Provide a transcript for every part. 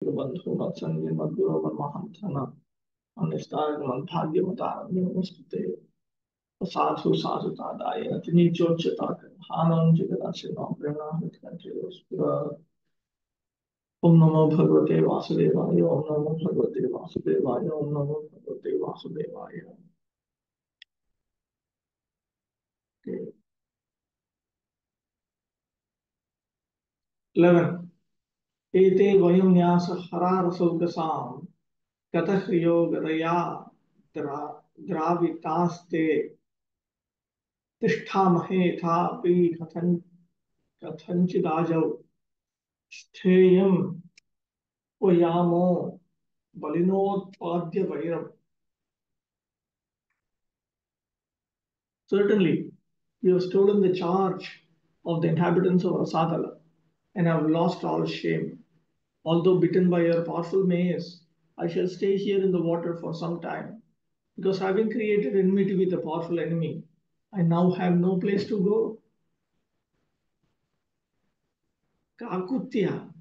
बंधु मत्संगी मद्गुरो मन्महंथन अनिष्टाय मद्भाग्यमतारण्य नमस्ते साधु साधुतादाय अतिनीचोच्चता हानं जगदाशिनो प्रेरणा ओम नमो भगवते वासुदेवाय ओम नमो भगवते वासुदेवाय ओम नमो भगवते वासुदेवाय। Okay. 11 एते वयं न्यास हरारसौकसां गतह्रियो गतया द्रा द्रावितास्ते तिष्ठामहे थापि कथञ्चिदाजौ स्थेयं त्वयामो बलिनोत्पाद्य वैरम्। Certainly, you have stolen the charge of the inhabitants of Rasatala and have lost all shame. Although bitten by your powerful mace, I shall stay here in the water for some time, because having created enmity with a powerful enemy, I now have no place to go. Kakutya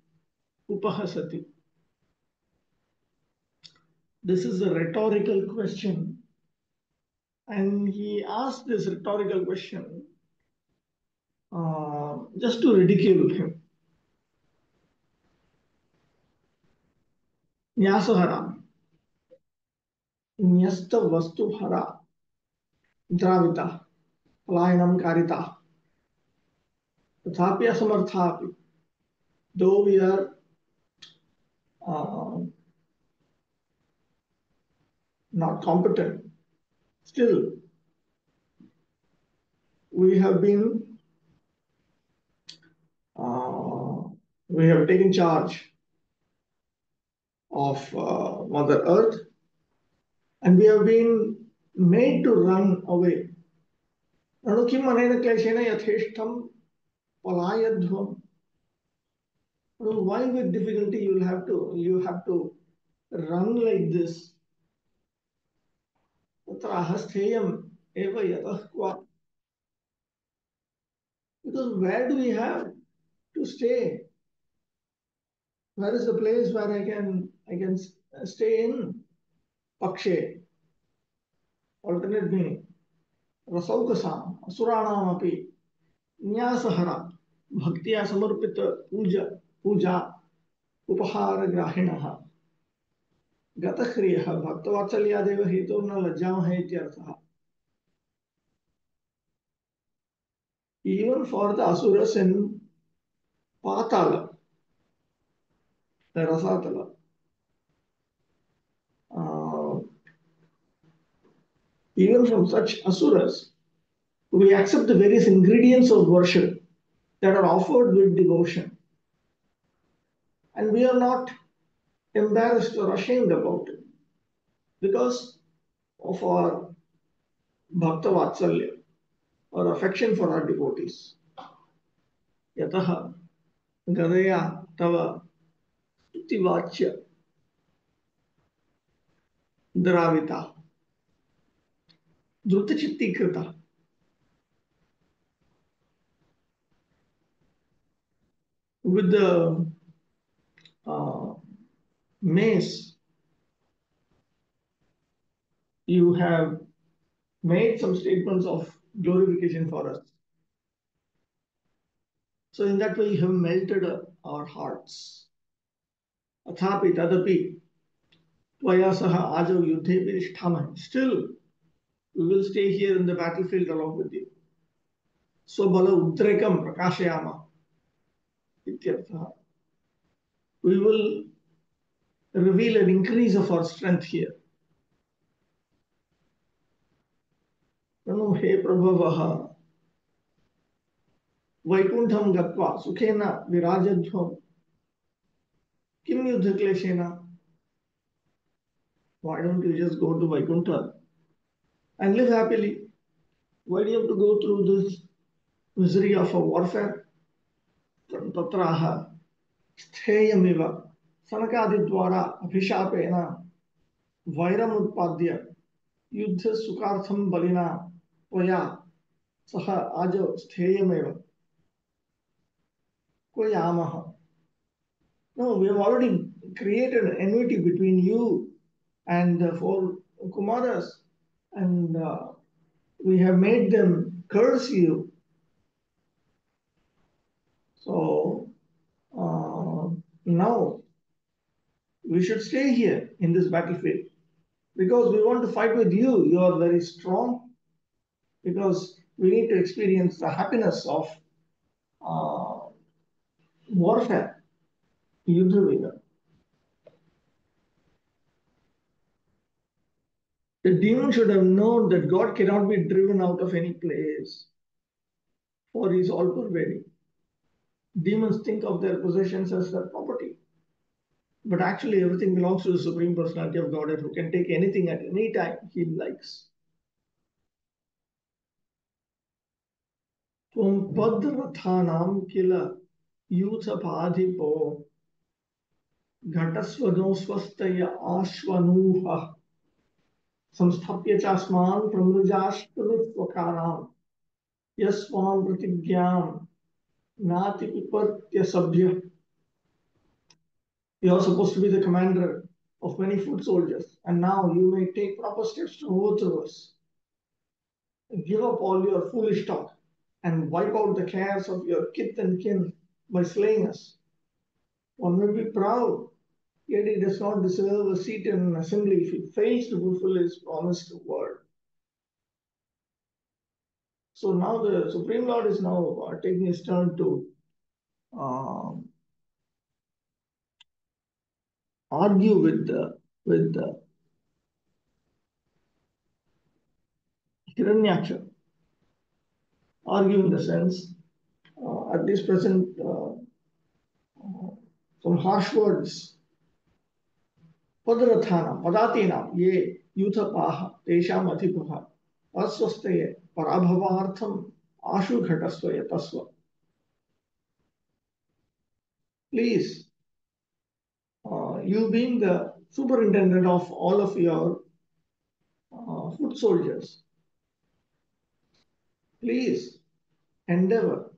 upahasati. This is a rhetorical question, and he asked this rhetorical question just to ridicule him. Nyasahara, न्यस्त वस्तु हरा, द्राविता, पलायनम कारिता, तथापि असमर्थापि. Though we are not competent, still we have been we have taken charge of Mother Earth, and we have been made to run away. Nanukim anena kleshena yatheshtam palayadhvam. Why with difficulty you have to run like this? Tatra ahastheyam eva yatah kwa. Because where do we have to stay? Where is the place where I can stay in? Pakshe, alternate meaning. Rasaukasam, Asuranam api, Nyasahara, Bhaktiya samarpita puja, Upahara grahinaha, Gatahriyaha, Bhaktavatsaliyadev heturna lajjamaha ityarthaha. Even for the asuras in Patala, the Rasatala, even from such asuras, we accept the various ingredients of worship that are offered with devotion. And we are not embarrassed or ashamed about it because of our bhakta vatsalya or affection for our devotees. Yataha gadaya tava tutivachya dravita drutachitti. With the mace, you have made some statements of glorification for us. So in that way, you have melted our hearts. Athapi tadapi tvaya saha ajav yuddhe virishthamah. Still, we will stay here in the battlefield along with you. Swabala udrekam prakashayama ityartha. We will reveal an increase of our strength here. Nanu he prabhavaha vaikuntham gatva sukhena virajadhvam kim yuddha kleshena. Why don't you just go to Vaikuntha and live happily? Why do you have to go through this misery of a warfare? Tatraha stheyamiva sanakadidvara abhishapena vairam utpadya युद्ध सुखार्थम बलिना त्वया सह आजो स्थेयमेव क्वयामः. No, we have already created an enmity between you and the four Kumaras, and we have made them curse you. So now we should stay here in this battlefield because we want to fight with you. You are very strong because we need to experience the happiness of uh, warfare. Yudhavida. The demon should have known that God cannot be driven out of any place, for he is all pervading. Demons think of their possessions as their property, but actually everything belongs to the Supreme Personality of Godhead who can take anything at any time he likes. Tvam padrathanam kila yuthapadipo घटस्वनो स्वस्तय आश्वनूह संस्थाप्य चास्मान प्रमृजाश्रुत्वकाराम यस्वाम प्रतिज्ञाम नाति पिपर्त्य सभ्य. You are supposed to be the commander of many foot soldiers, and now you may take proper steps to overthrow us. Give up all your foolish talk and wipe out the cares of your kith and kin by slaying us. One may be proud, yet he does not deserve a seat in an assembly if he fails to fulfill his promised word. So now the Supreme Lord is now taking his turn to argue with Hiranyaksha. Argue in the sense, at this present, some harsh words. Padarathana, Padatina, ye Yuthapaha, Tesham Athipaha, Aswastaye, Parabhavartham, Ashu Ghataswaya Tasva. Please, you being the superintendent of all of your foot soldiers, please endeavor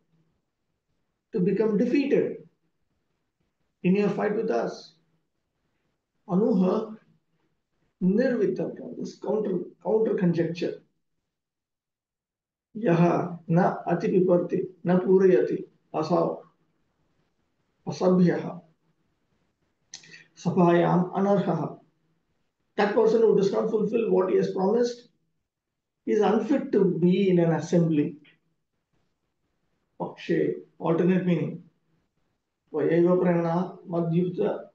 to become defeated in your fight with us. Anuha Nirvitaka, this counter conjecture. Yaha na atipiparti, na purayati, asav, asabhyaha, sapayam anarhaha. That person who does not fulfill what he has promised is unfit to be in an assembly. Pakshe, alternate meaning. Vayaiva prana madhyuta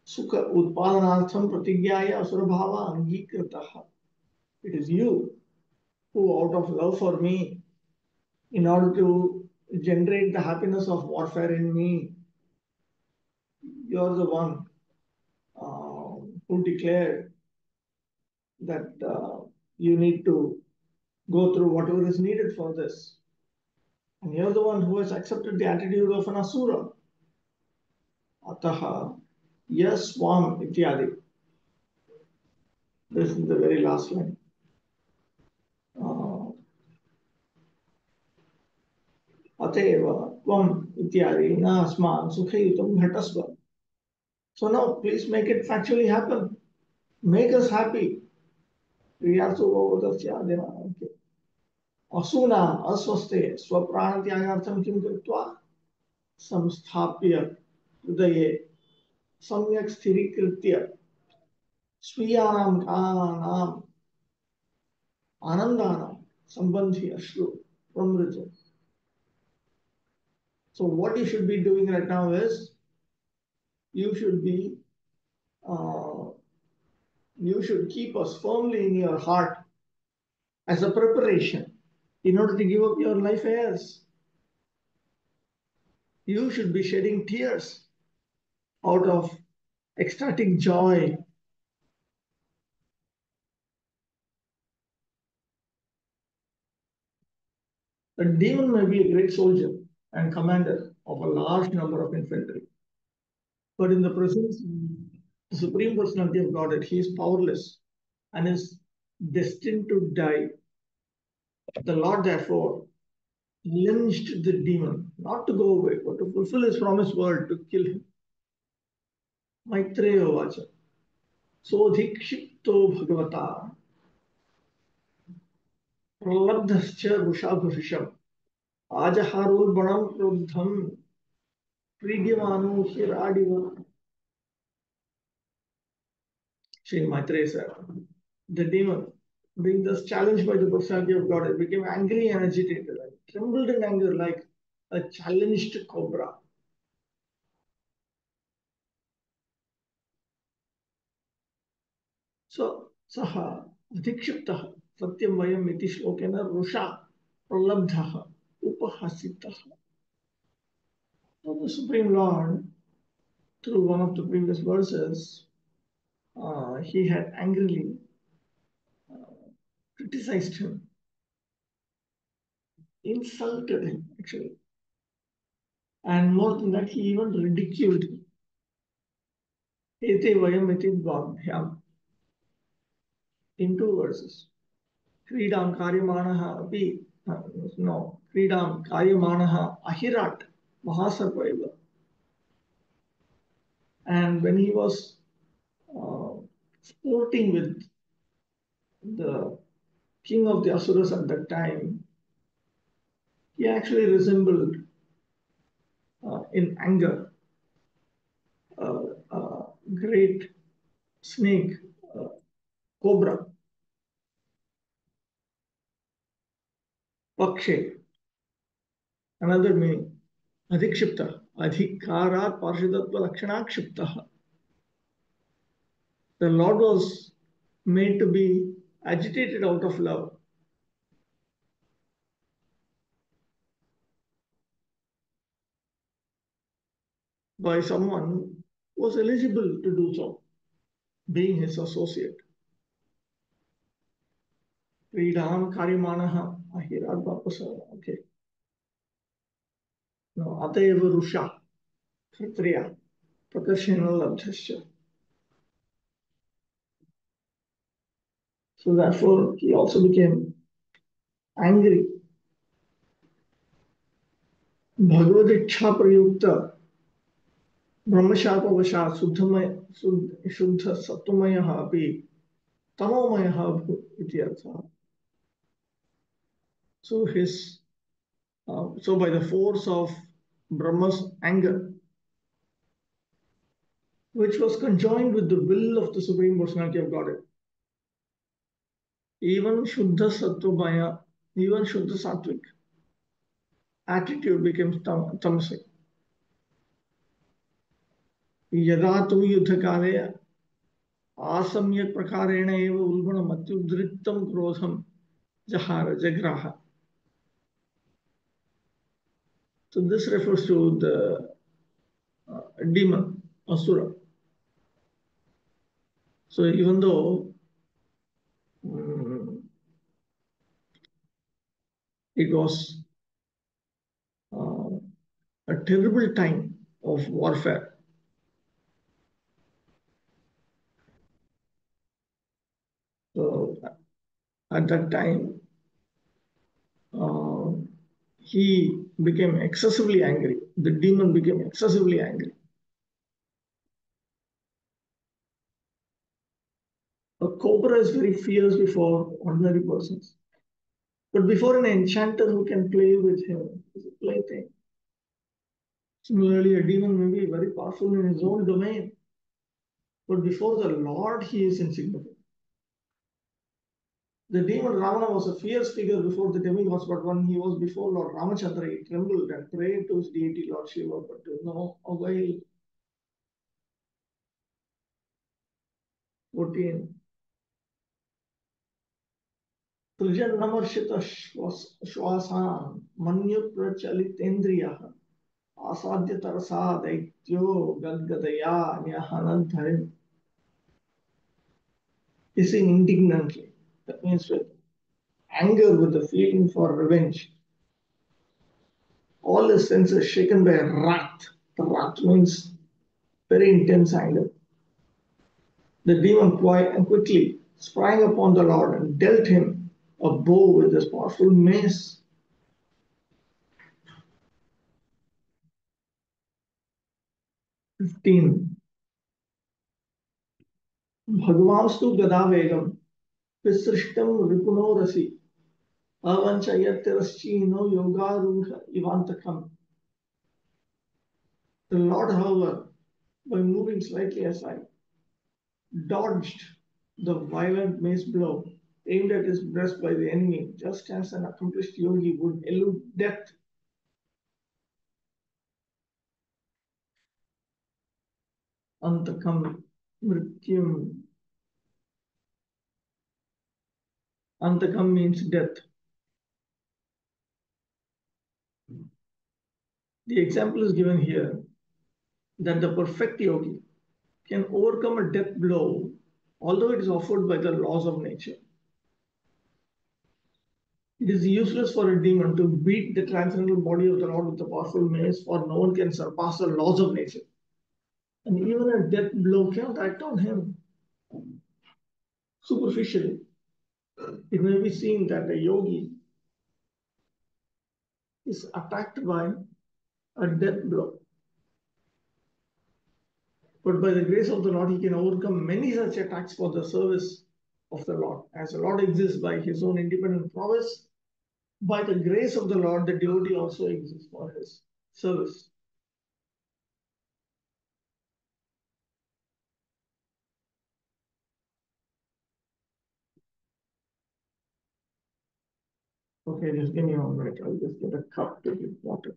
sukha utpadanartham pratigyaya asurabhava angikritaha. It is you who, out of love for me, in order to generate the happiness of warfare in me, you're the one who declared that you need to go through whatever is needed for this. And you're the one who has accepted the attitude of an asura. Ataha yaswam ityadi. This is the very last line. Ateva tvam ityadi na asman sukhayutam ghatasva. So now please make it factually happen. Make us happy. Okay. Asuna aswaste स्वप्राणत्यागार्थं किं कृत्वा संस्थाप्य हृदये सम्यक् स्थिरीकृत्य स्वीयानां कानाम् आनन्दानां सम्बन्धि अश्रु प्रमृज. So what you should be doing right now is you should be you should keep us firmly in your heart as a preparation in order to give up your life heirs. You should be shedding tears out of ecstatic joy. A demon may be a great soldier and commander of a large number of infantry, but in the presence of the Supreme Personality of Godhead, he is powerless and is destined to die. The Lord, therefore, lynched the demon, not to go away, but to fulfill his promised word to kill him. Maitreya Vacha. Sodhikshipto Bhagavata Pralabdhascha Rushabhasham Ajaharul Krodham Pridhyamanu Hiradiva. Sri Maitreya said, the demon, being thus challenged by the personality of God, became angry and agitated, and trembled in anger like a challenged cobra. So, Saha Adhikshiptaha Satyam Vayam iti shlokena Rusha Pralabdhaha Upahasitaha. So the Supreme Lord, through one of the previous verses, he had angrily criticized him, insulted him actually, and more than that, he even ridiculed him. Ete vayam iti dvabhyam, in two verses. Kridam karyamanaha api, no, Kridam karyamanaha ahirat mahasarvaiva. And when he was uh, sporting with the king of the Asuras at that time, he actually resembled in anger a great snake, cobra, pakshe. Another meaning, adhikshipta, adhikarat parshidatva lakshanakshipta. The Lord was made to be agitated out of love by someone who was eligible to do so, being his associate. Pridam karimanaha ahirat bapasa. Okay. No, ateva rusha, kshatriya, prakarshena labdhasya. So therefore, he also became angry. Bhagavad Ichha Prayukta Brahmashapavasha Shuddha Sattvamayah api Tanomayah iti artha. So so by the force of Brahma's anger, which was conjoined with the will of the Supreme Personality of Godhead, even Shuddha Sattva, even Shuddha Sattvic attitude became tamasic. Yada tu yuddhakale asamyak prakarena eva ulbanam atyudrittam krodham jahara jagraha. So this refers to the demon, asura. So even though it was a terrible time of warfare, so at that time uh, he became excessively angry. The demon became excessively angry. A cobra is very fierce before ordinary persons, but before an enchanter who can play with him, is a plaything. Similarly, a demon may be very powerful in his own domain, but before the Lord, he is insignificant. The demon Ravana was a fierce figure before the demigods, but when he was before Lord Ramachandra, he trembled and prayed to his deity, Lord Shiva, but to no avail. 14. Trijannamarshita Shwasan Manyu Prachalitendriya Asadya Tarasa Daityo Gadgadaya Nyahanantharim. Hissing indignantly. That means with anger, with the feeling for revenge. All his senses shaken by wrath. The wrath means very intense anger. The demon quickly sprang upon the Lord and dealt him a blow with his powerful mace. 15. Bhagavastu Gadavegam Visrishtam Ripunorasi Avanchayatirashchino Yogaruha Ivantakam. The Lord, however, by moving slightly aside, dodged the violent mace blow aimed at his breast by the enemy, just as an accomplished yogi would elude death. Antakam mrityum. Antakam means death. The example is given here that the perfect yogi can overcome a death blow, although it is offered by the laws of nature. It is useless for a demon to beat the transcendental body of the Lord with a powerful mace, for no one can surpass the laws of nature. And even a death blow cannot act on him. Superficially, it may be seen that a yogi is attacked by a death blow. But by the grace of the Lord, he can overcome many such attacks for the service of the Lord. As the Lord exists by his own independent prowess, by the grace of the Lord, the devotee also exists for his service. Okay, just give me a minute. I'll just get a cup to drink water.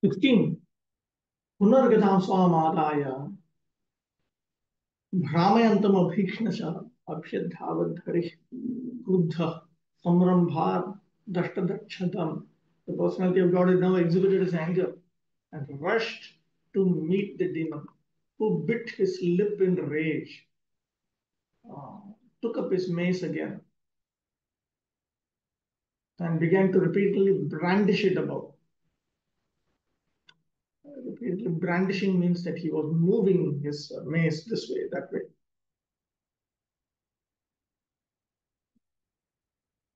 16. Punargadam Swamadaya Brahmayantam Abhikšnasha Abhyadhavadharish Kruddha Samrambhar Dashtadakshadam. The personality of God is now exhibited his anger and rushed to meet the demon, who bit his lip in rage, took up his mace again, and began to repeatedly brandish it about. Repeatedly brandishing means that he was moving his mace this way, that way.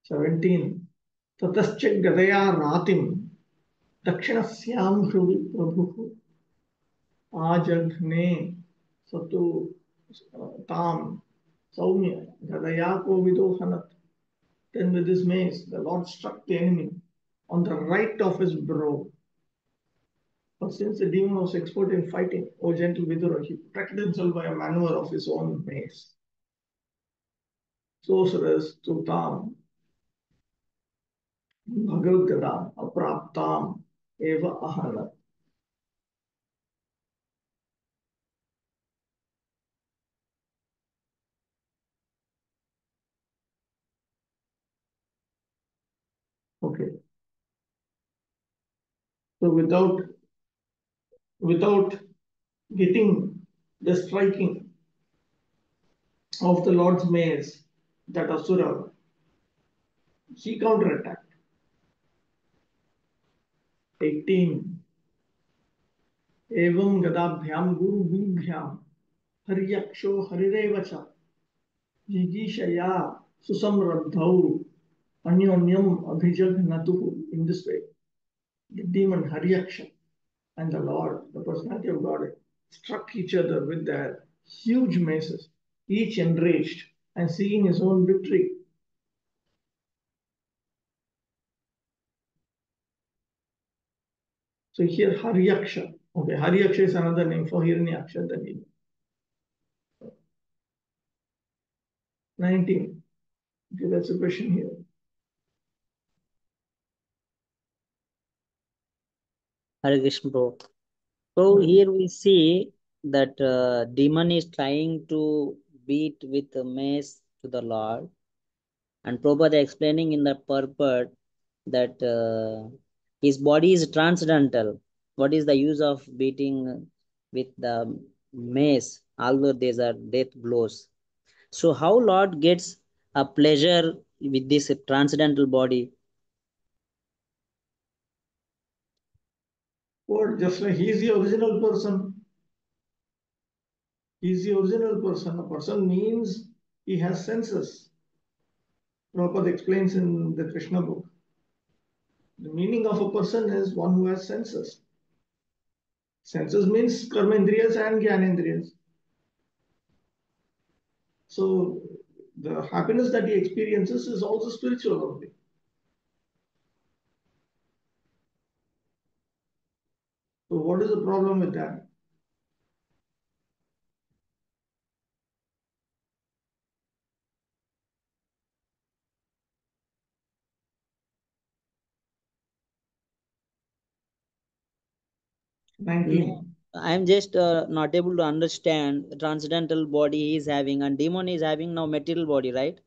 17. Tatascha Gadaya Ratim Dakshinashyam Hruvi Prabhu Ajaghne Satu Tam Saumya Gadaya Kovido Hanat. Then with his mace, the Lord struck the enemy on the right of his brow. But since the demon was expert in fighting, O gentle Vidura, he protected himself by a maneuver of his own mace. Sorceress Tutam Bhagavad Apraptam Eva Ahanat. Okay. So without getting the striking of the Lord's mace, that Asura, she counterattacked. 18. Evam Gadabhyam Guru Bibhyam Haryaksho Harirevacha Jigishaya Susamradhau Anyonyam Abhijagnatuhu. In this way, the demon Haryaksha and the Lord, the personality of God, struck each other with their huge maces, each enraged and seeking his own victory. So here Haryaksha. Okay, Haryaksha is another name for Hiranyaksha, the name. 19. Okay, that's a question here. Hare Krishna, bro. So here we see that demon is trying to beat with a mace to the Lord, and Prabhupada explaining in the purport that his body is transcendental. What is the use of beating with the mace, although these are death blows? So how Lord gets a pleasure with this transcendental body? Or just like he is the original person. He is the original person. A person means he has senses. Prabhupada explains in the Krishna book. The meaning of a person is one who has senses. Senses means karmendriyas and gyanendriyas. So the happiness that he experiences is also spiritual only. So what is the problem with that? No, 19. I'm just not able to understand the transcendental body he is having and demon is having now material body, right?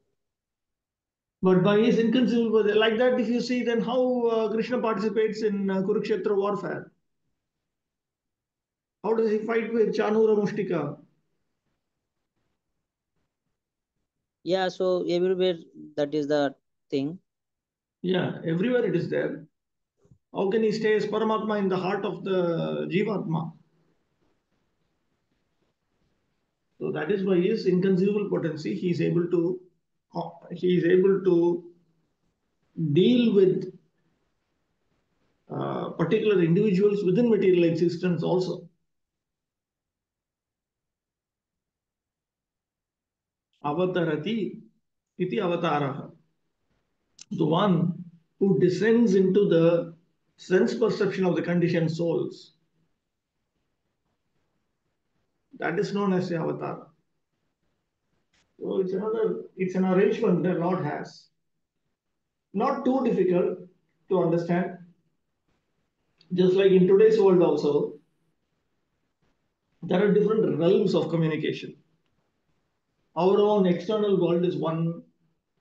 But by his inconceivable, like that, if you see, then how Krishna participates in Kurukshetra warfare? How does he fight with Chanura Mushtika? Yeah, so everywhere that is the thing. Yeah, everywhere it is there. How can he stay as Paramatma in the heart of the Jivatma? So that is why his inconceivable potency, he is able to deal with particular individuals within material existence also. Avatarati iti avataraha. The one who descends into the sense perception of the conditioned souls, that is known as the avatar. So it's an arrangement that Lord has. Not too difficult to understand. Just like in today's world also, there are different realms of communication. Our own external world is one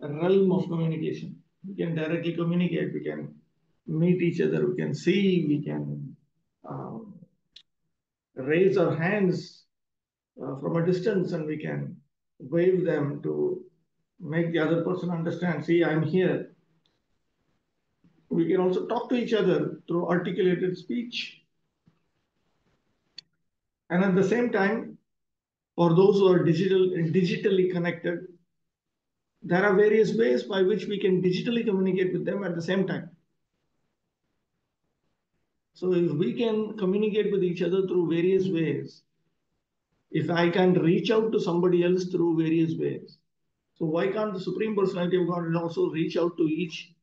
realm of communication. We can directly communicate, we can meet each other, we can see, we can um, raise our hands from a distance and we can wave them to make the other person understand, see, I'm here. We can also talk to each other through articulated speech. And at the same time, for those who are digitally connected, there are various ways by which we can digitally communicate with them at the same time. So if we can communicate with each other through various ways, if I can reach out to somebody else through various ways, so why can't the Supreme Personality of God also reach out to each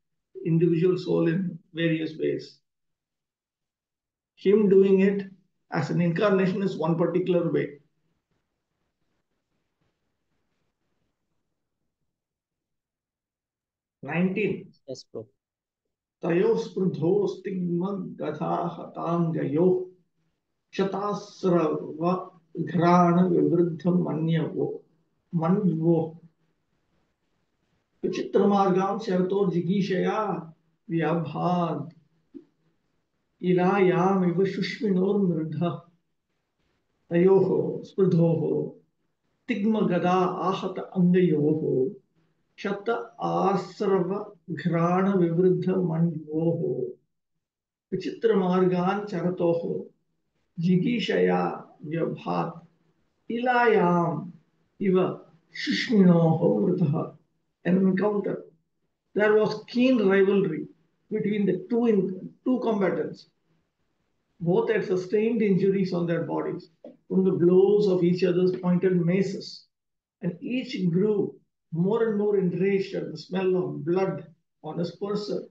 individual soul in various ways? Him doing it as an incarnation is one particular way. 19. Yes, bro. तयोः स्पृधो स्तिग्मगथा हताङ्गयोः शतास्रवघ्राणविवृद्धमन्यवो मन्वो विचित्रमार्गां शरतोर्जिगीषया व्यभाद् इलायामिव शुष्मिनोर्मृधः तयोः स्पृधोः तिग्मगदा आहत अङ्गयोः शत आस्रवघ्राणविवृद्धमन्वोः विचित्रमार्गान् चरतोः जिगीषया व्यभात् इलायाम iva Shushminoho Vritaha. An encounter. There was keen rivalry between the two combatants. Both had sustained injuries on their bodies from the blows of each other's pointed maces, and each grew more and more enraged at the smell of blood on his person.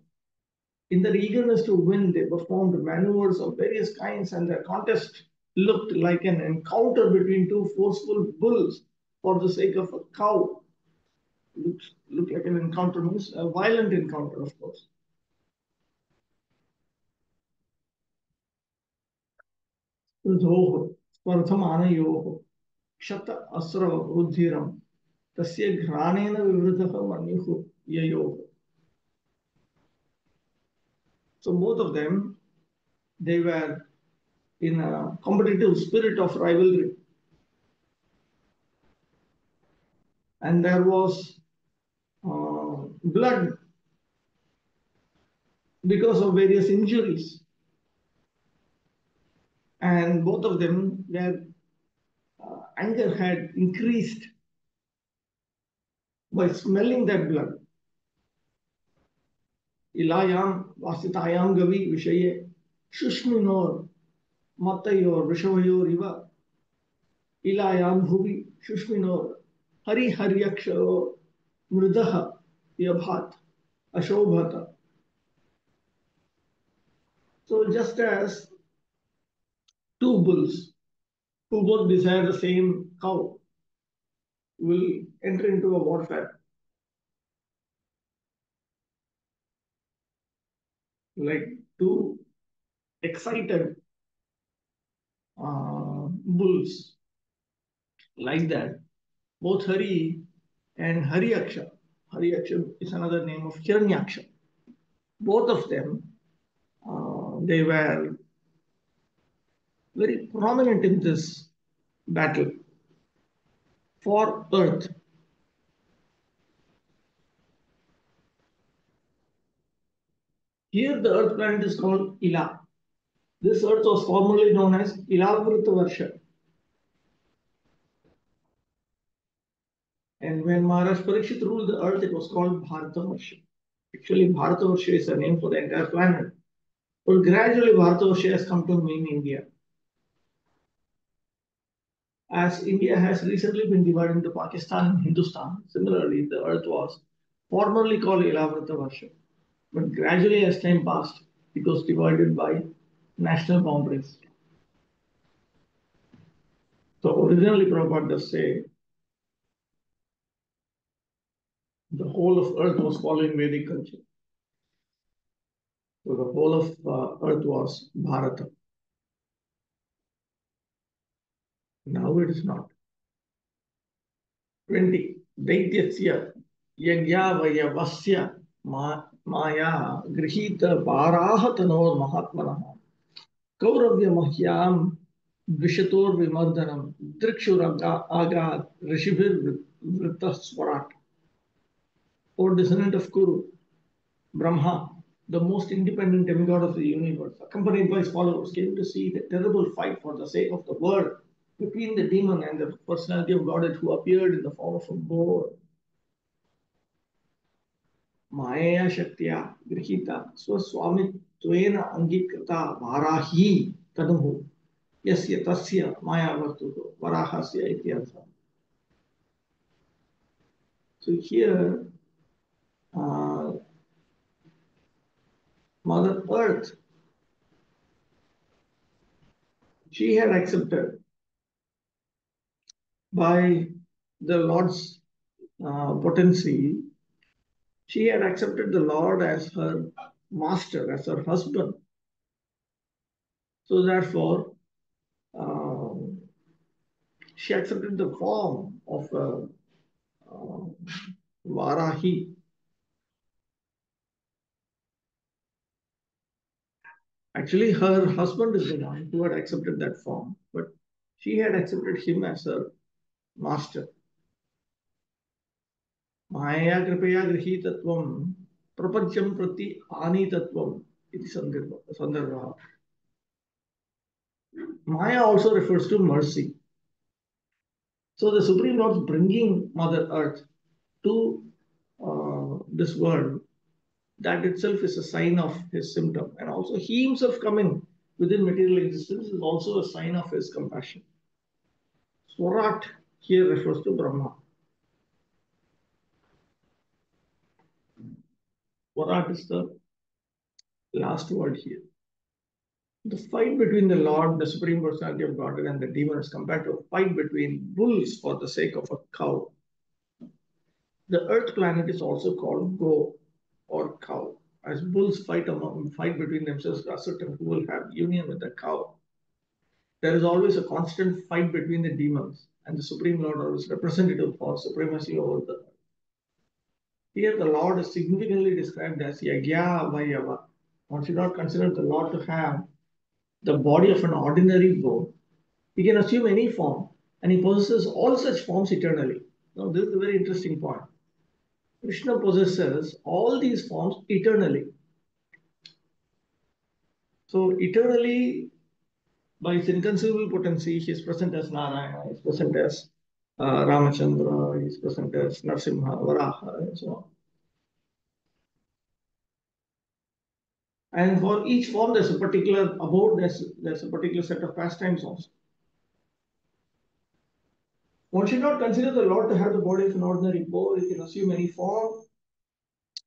In their eagerness to win, they performed maneuvers of various kinds, and their contest looked like an encounter between two forceful bulls for the sake of a cow. Looked like an encounter means a violent encounter, of course. ऋधोः स्पर्धमानयोः क्षत अस्र रुधिरं तस्य घ्राणेन विवृतः मन्युः ययोः. So both of them, they were in a competitive spirit of rivalry. And there was blood because of various injuries. And both of them, their anger had increased by smelling that blood. Ilayam vasitayam gavi vishaye shushminor matayor vishayor iva ilayam bhuvi shushminor hari haryaksharo mridaha yabhat ashobhata. So just as two bulls who both desire the same cow will enter into a warfare, like two excited bulls, like that, both Hari and Haryaksha. Haryaksha is another name of Hiranyaksha. Both of them, they were very prominent in this battle for Earth. Here, the Earth planet is called Ila. This Earth was formerly known as Ilavrita Varsha. And when Maharaj Parikshit ruled the Earth, it was called Bharata Varsha. Actually, Bharata Varsha is a name for the entire planet. But gradually, Bharata Varsha has come to mean India. As India has recently been divided into Pakistan and Hindustan, similarly, the earth was formerly called Ilavrita Varsha. But gradually, as time passed, it was divided by national boundaries. So originally, Prabhupada does say the whole of earth was following Vedic culture. So the whole of earth was Bharata. Now it is not. 20. Daityasya yagyavayavasya maya grihita paraha tanor mahatmanah Kauravya Mahyam Vishator Vimardhanam Drikshuraga Agad Rishibir Vritta Swarat. O descendant of Kuru, Brahma, the most independent demigod of the universe, accompanied by his followers, came to see the terrible fight for the sake of the world between the demon and the personality of Godhead who appeared in the form of a boar. Maya Shaktya Grihita Swaswamittvena Angikrita Varahi Tanuhu Yasya Tasya Maya Vartuto Varahasya Ityartha. So here, Mother Earth, she had accepted by the Lord's potency, she had accepted the Lord as her master, as her husband. So therefore, she accepted the form of Varahi. Actually, her husband is the one who had accepted that form, but she had accepted him as her master. Maya kripaya grihitatvam prapancham prati anitatvam iti sandarbha. Maya also refers to mercy. So the Supreme Lord bringing Mother Earth to this world, that itself is a sign of his symptom. And also he himself coming within material existence is also a sign of his compassion. Swarat here refers to Brahma. Swarat is the last word here. The fight between the Lord, the Supreme Personality of Godhead, and the demon is compared to a fight between bulls for the sake of a cow. The Earth planet is also called Go or cow, as bulls fight between themselves to ascertain who will have union with the cow. there is always a constant fight between the demons and the Supreme Lord or his representative for supremacy over the earth. Here, the Lord is significantly described as Yagya-vaibhava. One should not consider the Lord to have the body of an ordinary boar. He can assume any form, and he possesses all such forms eternally. Now, this is a very interesting point. Krishna possesses all these forms eternally. So, eternally, by his inconceivable potency, he is present as Narayana, he is present as Ramachandra, he is present as Narsimha, Varaha, and so on. And for each form, there's a particular abode, there's a particular set of pastimes also. One should not consider the Lord to have the body of an ordinary boar. He can assume any form,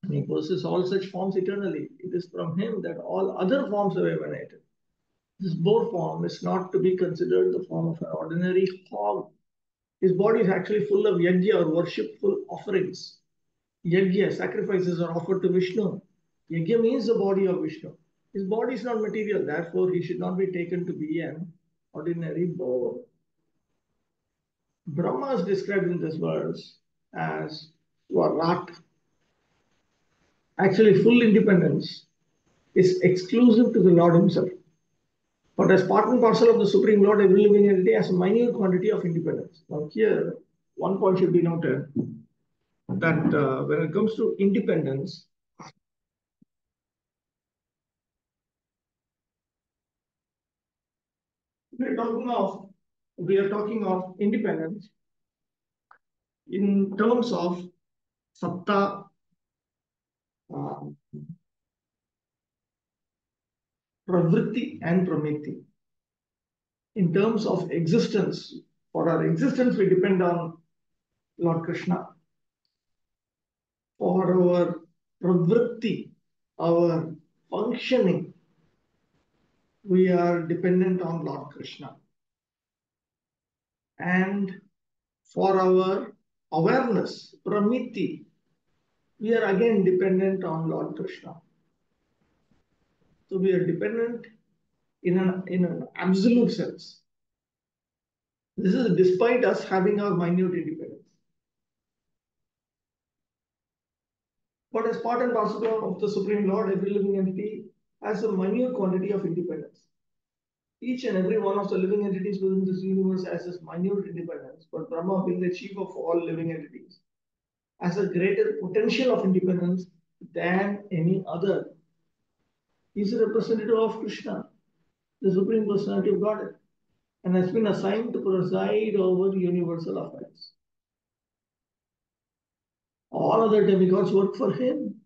and he possesses all such forms eternally. It is from him that all other forms have emanated. This boar form is not to be considered the form of an ordinary hog. His body is actually full of yajna or worshipful offerings. Yajna, sacrifices are offered to Vishnu. Yajna means the body of Vishnu. His body is not material, therefore he should not be taken to be an ordinary boar. Brahma is described in this verse as Swarat. Actually, full independence is exclusive to the Lord himself. But as part and parcel of the Supreme Lord, every living entity has a minute quantity of independence. Now, here, one point should be noted that when it comes to independence, we are talking of independence in terms of satta, uh, pravritti, and pramiti. In terms of existence, for our existence, we depend on Lord Krishna. For our pravritti, our functioning, we are dependent on Lord Krishna. And for our awareness, pramiti, we are again dependent on Lord Krishna. So we are dependent in an absolute sense. This is despite us having our minute independence. But as part and parcel of the Supreme Lord, every living entity has a minute quantity of independence. Each and every one of the living entities within this universe has this minute independence, but Brahma, being the chief of all living entities, has a greater potential of independence than any other. He is a representative of Krishna, the Supreme Personality of Godhead, and has been assigned to preside over universal affairs. All other demigods work for him.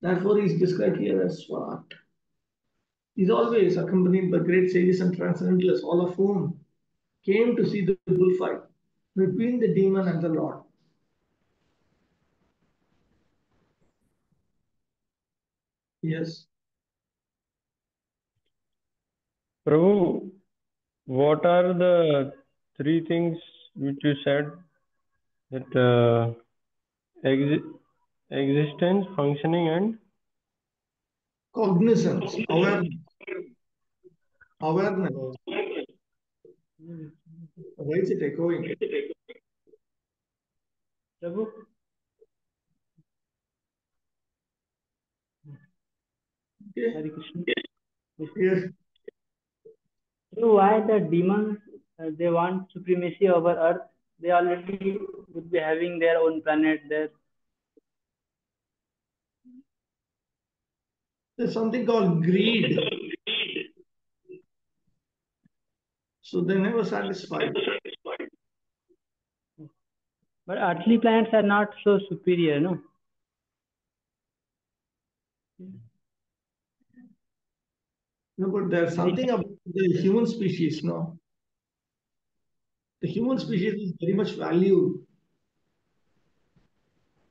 Therefore, he is described here as Swarat. He is always accompanied by great sages and transcendentalists, all of whom came to see the bullfight between the demon and the Lord. Yes. Prabhu, what are the three things which you said that existence, functioning, and Cognizance, awareness. Awareness. Why is it echoing? Prabhu? Okay. Hare Krishna. Yes. So why the demons, they want supremacy over earth? They already would be having their own planet there. There's something called greed. So they're never satisfied. But earthly planets are not so superior, no? No, but there's something about the human species, no? The human species is very much valued.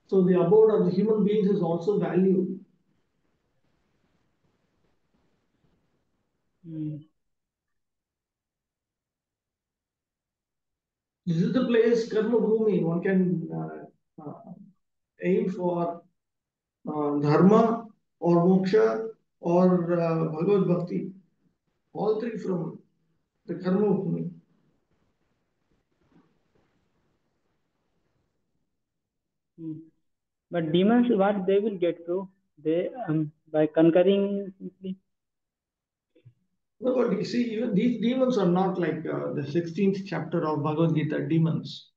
So the abode of the human beings is also valued. This is the place, Karma Bhumi. One can aim for dharma or moksha or Bhagavad Bhakti. All three from the karma bhumi. But demons, what they will get through? They by conquering simply. No, but you see, even these demons are not like the 16th chapter of Bhagavad Gita demons.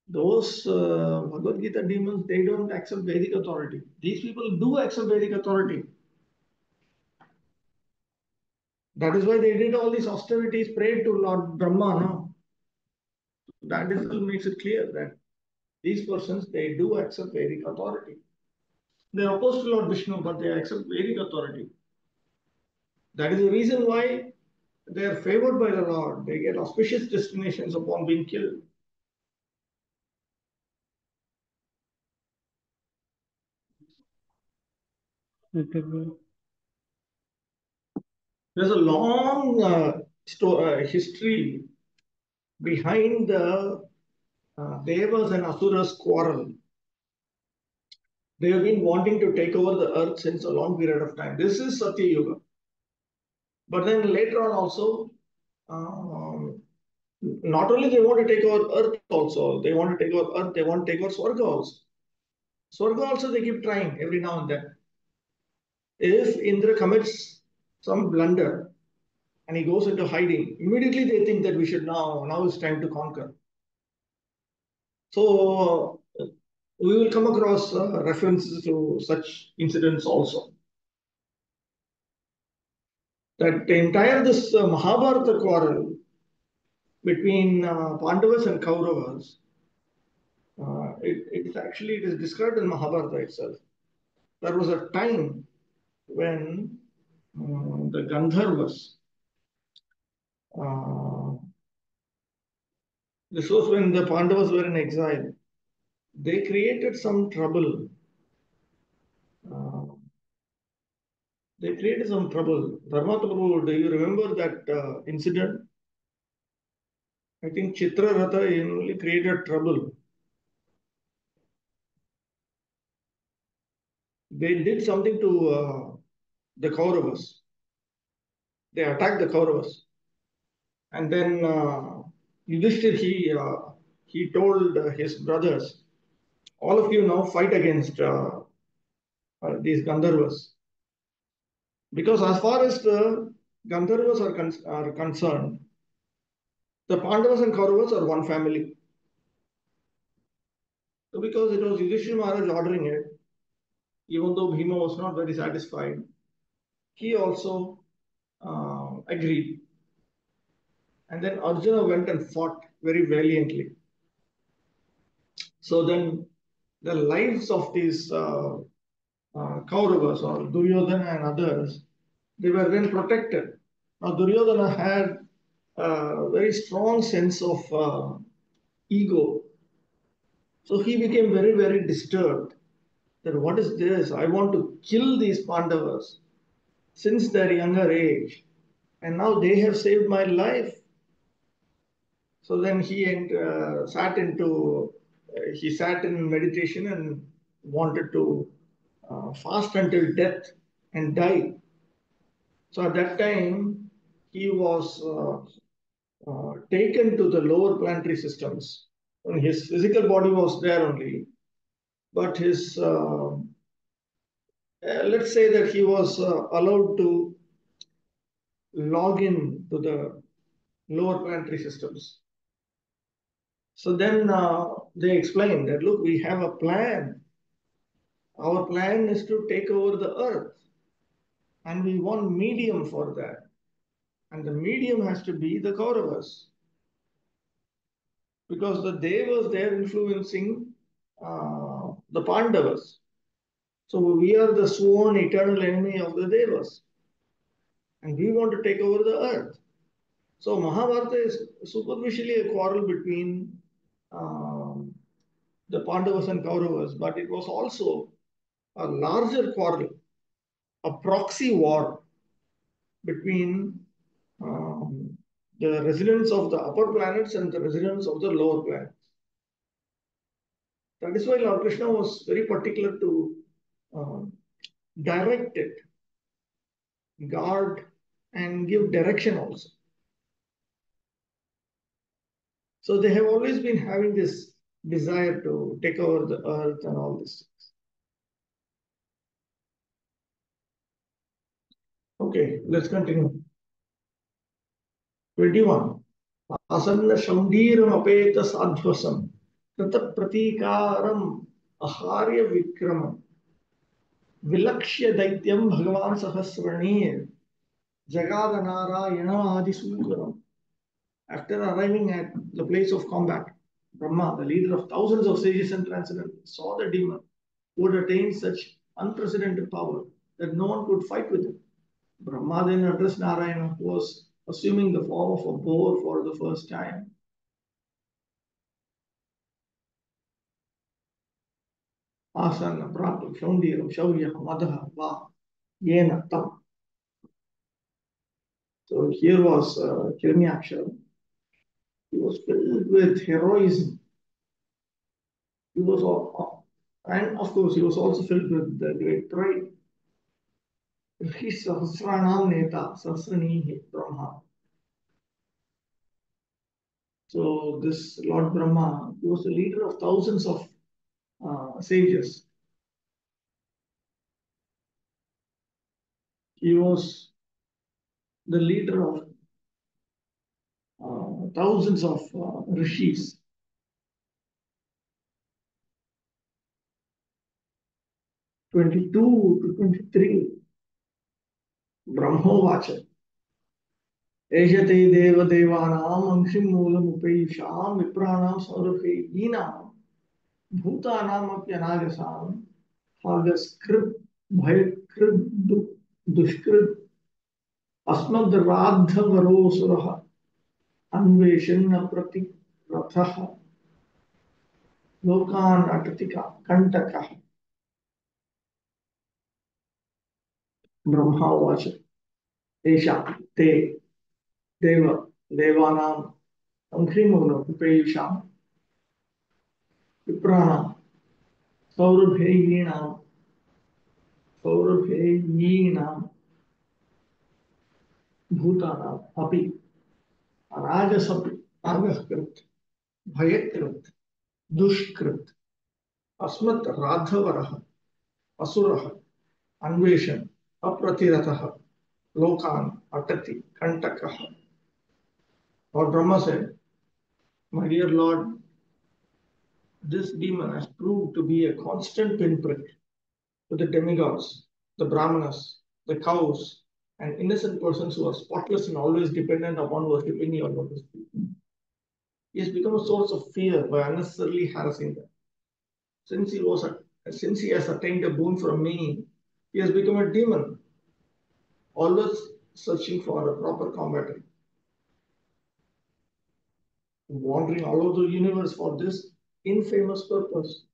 Those Bhagavad Gita demons, they don't accept Vedic authority. These people do accept Vedic authority. That is why they did all these austerities, prayed to Lord Brahma. No? That is what makes it clear that these persons, they do accept Vedic authority. They are opposed to Lord Vishnu, but they accept Vedic authority. That is the reason why they are favored by the Lord. They get auspicious destinations upon being killed. There's a long history behind the Devas and Asuras quarrel. They have been wanting to take over the earth since a long period of time. This is Satya Yuga. But then later on also, not only they want to take over earth also, they want to take over earth, they want to take over Swarga also. Swarga also they keep trying every now and then. If Indra commits some blunder and he goes into hiding, immediately they think that we should now it's time to conquer. So we will come across references to such incidents also. That entire this Mahabharata quarrel between Pandavas and Kauravas, it is described in Mahabharata itself. There was a time when the Gandharvas, this was when the Pandavas were in exile. They created some trouble. They created some trouble. Dharmata Prabhu, do you remember that incident? I think Chitraratha only created trouble. They did something to the Kauravas. They attacked the Kauravas. And then Yudhishthir, he told his brothers, all of you now fight against these Gandharvas. Because as far as the Gandharvas are concerned, the Pandavas and Kauravas are one family. So because it was Yudhishthira Maharaj ordering it, even though Bhima was not very satisfied, he also agreed. And then Arjuna went and fought very valiantly. So then the lives of these Kauravas or Duryodhana and others, they were then protected. Now Duryodhana had a very strong sense of ego. So he became very, very disturbed that what is this? I want to kill these Pandavas since their younger age. And now they have saved my life. So then he sat in meditation and wanted to fast until death and die. So at that time, he was taken to the lower planetary systems. And his physical body was there only, but his let's say that he was allowed to log in to the lower planetary systems. So then they explained that, look, we have a plan. Our plan is to take over the earth, and we want medium for that. And the medium has to be the Kauravas. Because the Devas, they are influencing the Pandavas. So we are the sworn eternal enemy of the Devas. And we want to take over the earth. So Mahabharata is superficially a quarrel between the Pandavas and Kauravas, but it was also a larger quarrel, a proxy war between the residents of the upper planets and the residents of the lower planets. That is why Lord Krishna was very particular to direct it, guard, and give direction also. So they have always been having this desire to take over the earth and all this. Okay, let's continue. 21. Asanna Shamdhiram Apeta Sadhvasam Tata Pratikaram Aharya Vikramam Vilakshya Daityam Bhagavan Sahasranir Jagada Narayana Adi Sukaram. After arriving at the place of combat, Brahma, the leader of thousands of sages and transcendentals, saw the demon who had attained such unprecedented power that no one could fight with him. Brahma then addressed Narayana, who was assuming the form of a boar for the first time. Asana Prabhu Shaundiram Shaurya Madaha Va Yena Tam. So here was Hiranyaksha. He was filled with heroism. He was all, and of course, he was also filled with the great pride. He Sahasranam Neta Sahasranihi Brahma. So this Lord Brahma, he was the leader of thousands of sages. He was the leader of thousands of rishis. 22 to 23. Brahmovacha. Ejate deva devanam amshim moolam upayisham vipranam saurabhayinam bhutanam apyanagasam hagaskrip bhayakrip dushkrip asmadradhavarosuraha अन्वेषण प्रति रथः लोकान् अटतिका कंटकः ब्रह्मोवाच एषा ते देव देवानाम् अंघ्रिमूलम् उपेयुषाम् विप्राणाम् सौरभेयीणाम् भूतानाम् अपि अनागसपि आगहकृत् भयकृत् दुष्कृत् अस्मत् राघवरः असुरः अन्वेषण अप्रतिरतः लोकान् अटति कंटकः. Lord Brahma said, my dear Lord, this demon has proved to be a constant pinprick to the demigods, the brahmanas, the cows, and innocent persons who are spotless and always dependent upon worshipping your lotus feet. He has become a source of fear by unnecessarily harassing them. Since he has attained a boon from me, he has become a demon, always searching for a proper combatant, wandering all over the universe for this infamous purpose.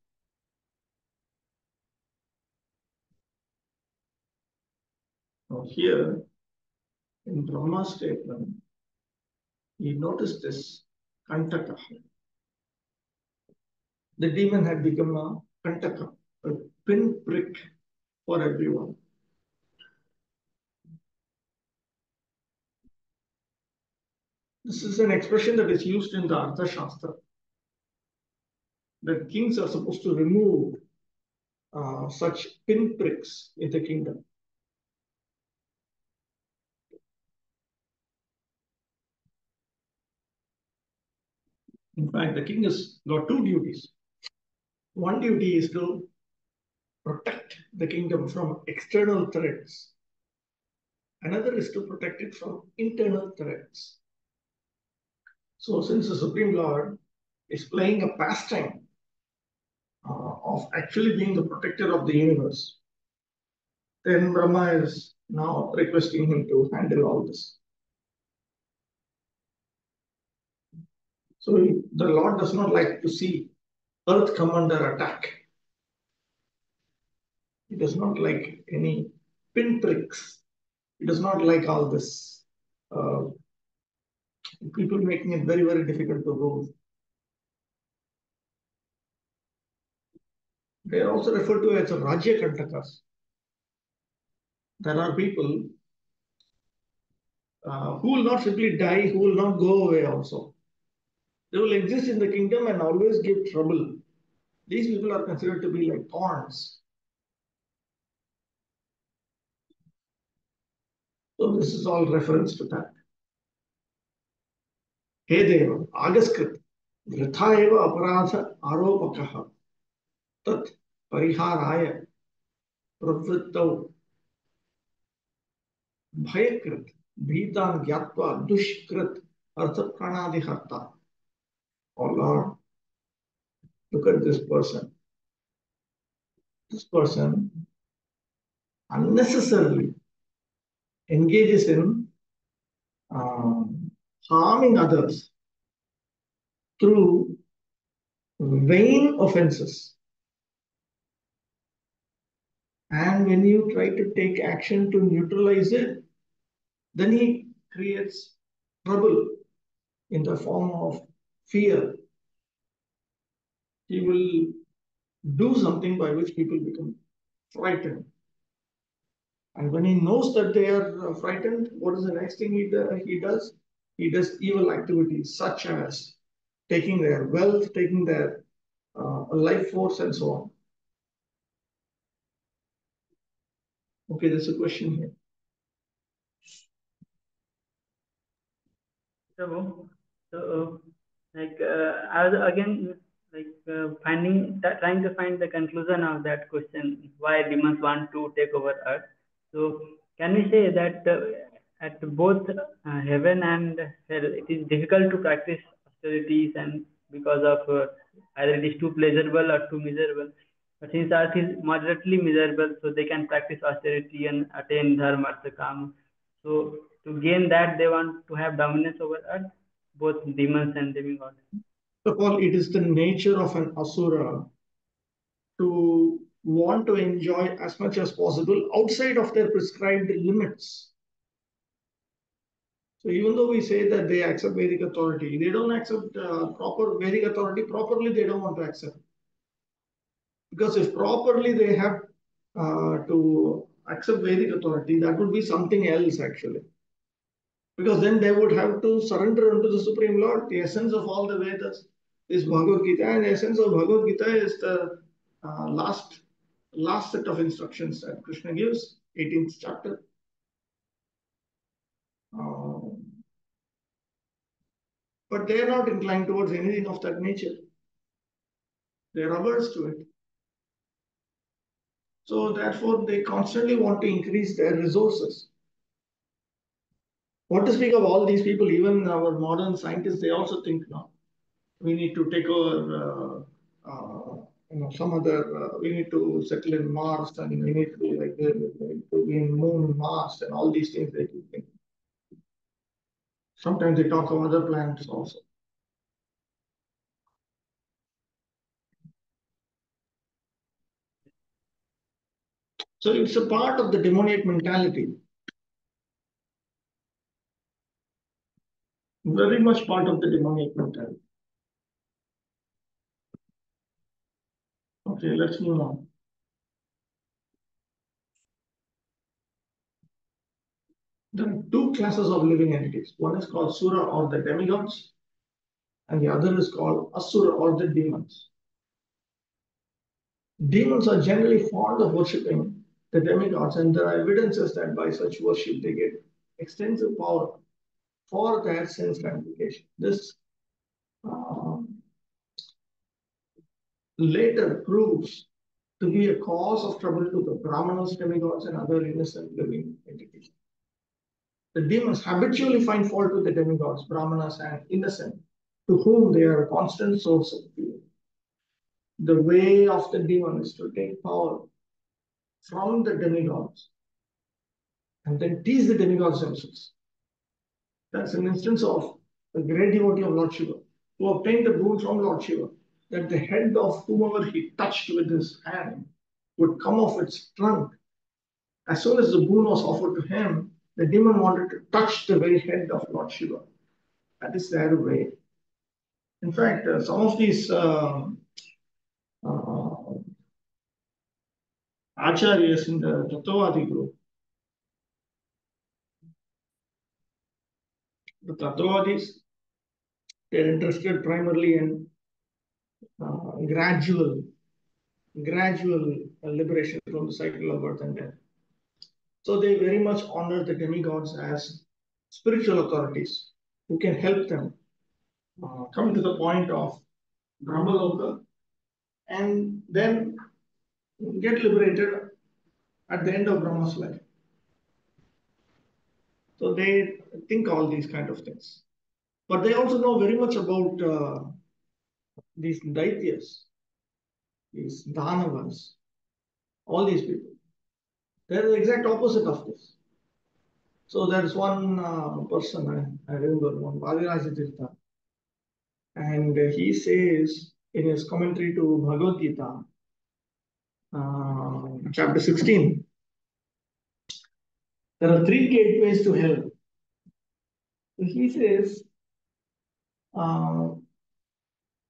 Now here, in Brahma's statement, he noticed this Kantaka. The demon had become a Kantaka, a pinprick for everyone. This is an expression that is used in the Artha Shastra, that kings are supposed to remove such pinpricks in the kingdom. In fact, the king has got two duties. One duty is to protect the kingdom from external threats. Another is to protect it from internal threats. So since the Supreme Lord is playing a pastime of actually being the protector of the universe, then Brahma is now requesting him to handle all this. So the Lord does not like to see earth come under attack. He does not like any pinpricks. He does not like all this. People making it very, very difficult to rule. They are also referred to as Rajya Kantakas. There are people who will not simply die, who will not go away also. They will exist in the kingdom and always give trouble. These people are considered to be like thorns. So this is all reference to that. He Deva, Agaskrit, Vritha eva aparadha aropakaha, tat pariharaya pravrittau bhayakrit, bhitan gyatva dushkrit artha pranadiharta. Oh Lord, look at this person. This person unnecessarily engages in harming others through vain offenses. And when you try to take action to neutralize it, then he creates trouble in the form of fear. He will do something by which people become frightened. And when he knows that they are frightened, what is the next thing he does? He does evil activities such as taking their wealth, taking their life force, and so on. Okay, there's a question here. So, I was again trying to find the conclusion of that question: why demons want to take over Earth? So, can we say that at both heaven and hell, it is difficult to practice austerities, and because of either it is too pleasurable or too miserable. But since Earth is moderately miserable, so they can practice austerity and attain dharma, artha, kama. So to gain that, they want to have dominance over Earth, both demons and demigods. First of all, it is the nature of an asura to want to enjoy as much as possible outside of their prescribed limits. So even though we say that they accept Vedic authority, they don't accept proper Vedic authority properly. They don't want to accept, because if properly they have to accept Vedic authority, that would be something else actually. Because then they would have to surrender unto the Supreme Lord. The essence of all the Vedas is Bhagavad Gita, and the essence of Bhagavad Gita is the last set of instructions that Krishna gives, 18th chapter. But they are not inclined towards anything of that nature. They are averse to it. So therefore, they constantly want to increase their resources. What to speak of all these people, even our modern scientists, they also think now we need to take over some other, we need to settle in Mars, and we need to be like this, we need to be in Moon, Mars, and all these things they keep thinking. Sometimes they talk of other planets also. So it's a part of the demoniac mentality. Very much part of the demoniac mentality. Okay, let's move on. There are two classes of living entities. One is called Sura or the demigods, and the other is called Asura or the demons. Demons are generally fond of worshipping the demigods, and there are evidences that by such worship they get extensive power for their sense gratification. This later proves to be a cause of trouble to the Brahmanas, demigods, and other innocent living entities. The demons habitually find fault with the demigods, Brahmanas, and innocent, to whom they are a constant source of fear. The way of the demon is to take power from the demigods and then tease the demigods themselves. That's an instance of a great devotee of Lord Shiva who obtained a boon from Lord Shiva that the head of whomever he touched with his hand would come off its trunk. As soon as the boon was offered to him, the demon wanted to touch the very head of Lord Shiva. That is their way. In fact, some of these acharyas in the Tattvavadi group, the Tattvavadis, They're interested primarily in gradual liberation from the cycle of birth and death. So they very much honor the demigods as spiritual authorities who can help them come to the point of Brahmaloka and then get liberated at the end of Brahma's life. So they think all these kind of things. But they also know very much about these Daityas, these Dhanavas, all these people. They're the exact opposite of this. So there's one person, I remember, one Bhagiraja Tirtha, and he says in his commentary to Bhagavad Gita, chapter 16, there are three gateways to hell. So he says,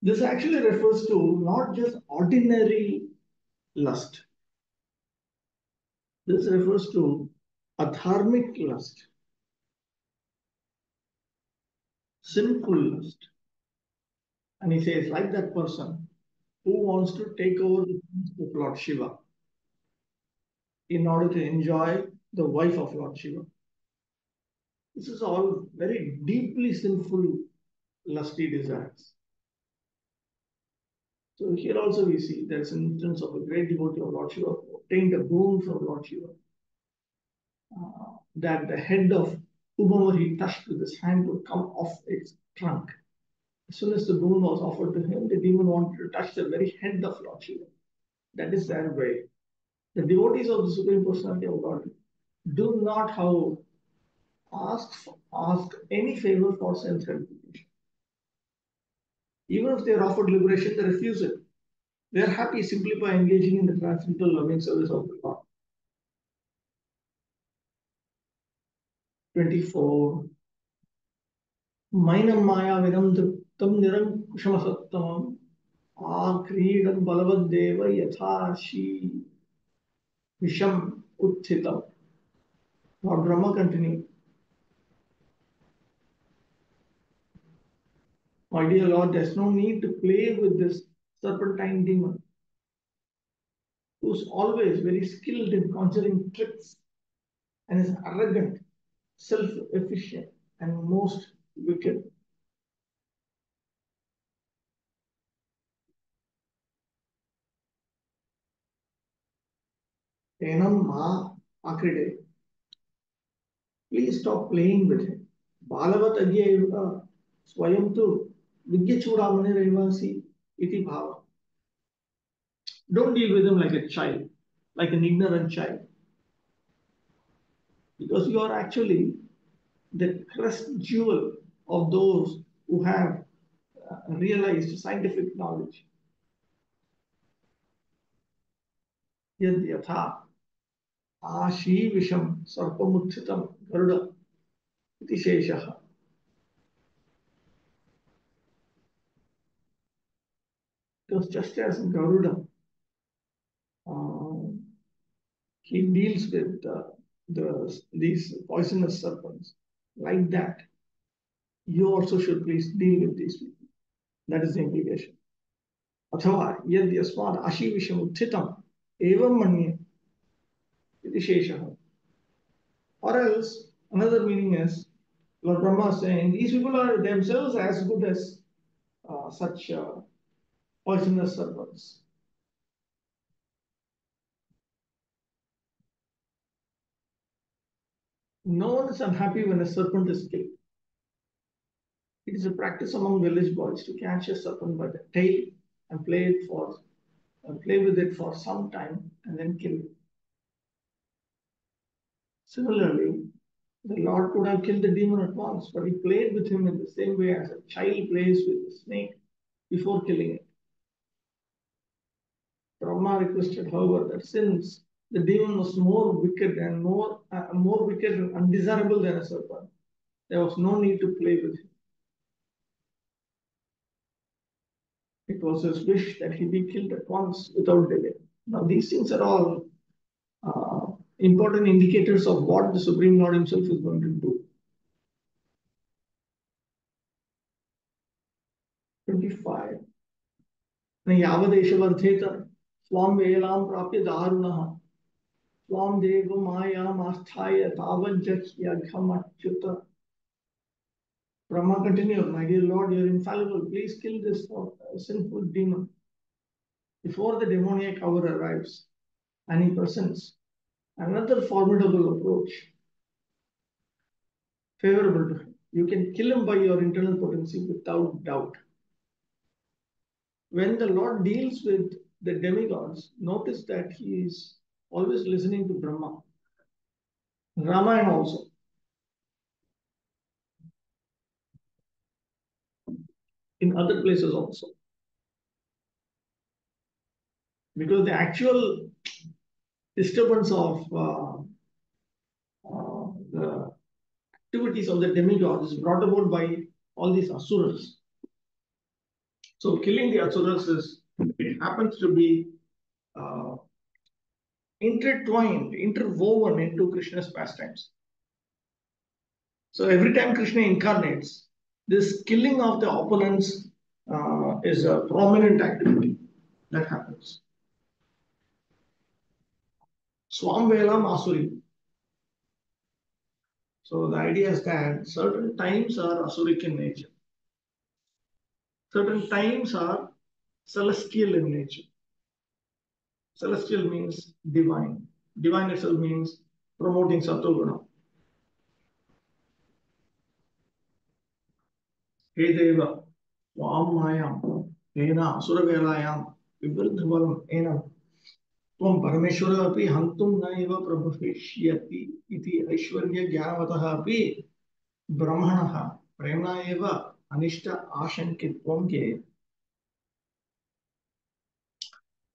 this actually refers to not just ordinary lust. This refers to adharmic lust, sinful lust. And he says, like that person who wants to take over the kingdom of Lord Shiva in order to enjoy the wife of Lord Shiva. This is all very deeply sinful, lusty desires. So here also we see there's an instance of a great devotee of Lord Shiva who obtained a boon from Lord Shiva. That the head of whomever he touched with his hand would come off its trunk. As soon as the boon was offered to him, the demon wanted to touch the very head of Lord Shiva. That is their way. The devotees of the Supreme Personality of God do not ask any favor for sense gratification. Even if they are offered liberation, they refuse it. They are happy simply by engaging in the transcendental loving service of the Lord. 24. Mainam maya vidam tam nirankushamasattamam akridan balavadeva yathashi visham utthitam. Lord Brahma continued, my dear Lord, there's no need to play with this serpentine demon who's always very skilled in conjuring tricks and is arrogant, self-efficient, and most wicked. Enam ma akride. Please stop playing with him. Balavat agya swayam tu vidyachudamane revasi iti bhava. Don't deal with him like a child, like an ignorant child. Because you are actually the crest jewel of those who have realized scientific knowledge. Yad yatha ashi visham sarpamuthitam garuda iti sheshaha. Because just as Garuda, he deals with these poisonous serpents, like that, you also should please deal with these people. That is the implication. Athava yad yasmad ashi visham uthitam evam manye iti sheshaha. Or else, another meaning is, Lord Brahma is saying, these people are themselves as good as such poisonous serpents. No one is unhappy when a serpent is killed. It is a practice among village boys to catch a serpent by the tail and play with it for some time and then kill it. Similarly, the Lord could have killed the demon at once, but he played with him in the same way as a child plays with the snake before killing it. Brahma requested, however, that since the demon was more wicked and more wicked and undesirable than a serpent, there was no need to play with him. It was his wish that he be killed at once without delay. Now, these things are all important indicators of what the Supreme Lord himself is going to do. 25. Yavadesh Swam Velam Prapya Darunaha Swam Deva Maya Masthaya Tavajakya Khamachyuta. Brahma continued, my dear Lord, you are infallible. Please kill this sinful demon before the demoniac hour arrives. And he presents another formidable approach favorable to him. You can kill him by your internal potency without doubt. When the Lord deals with the demigods, notice that he is always listening to Brahma. Ramayana also. In other places also. Because the actual disturbance of the activities of the demigods is brought about by all these asuras. So killing the asuras it happens to be intertwined, interwoven into Krishna's pastimes. So every time Krishna incarnates, this killing of the opponents is a prominent activity that happens. Swamvelam Asuri. So the idea is that certain times are Asuric in nature. Certain times are celestial in nature. Celestial means divine. Divine itself means promoting Sattva. Hey Deva, Swam Mayam, Hena, Suravelayam, Vibridhvalam, Enam. त्वं परमेश्वर अपि हन्तुं न एव प्रभविष्यति इति ऐश्वर्यज्ञानवतः अपि ब्रह्मणः प्रेम्णा एव अनिष्ट आशंकित्वं के.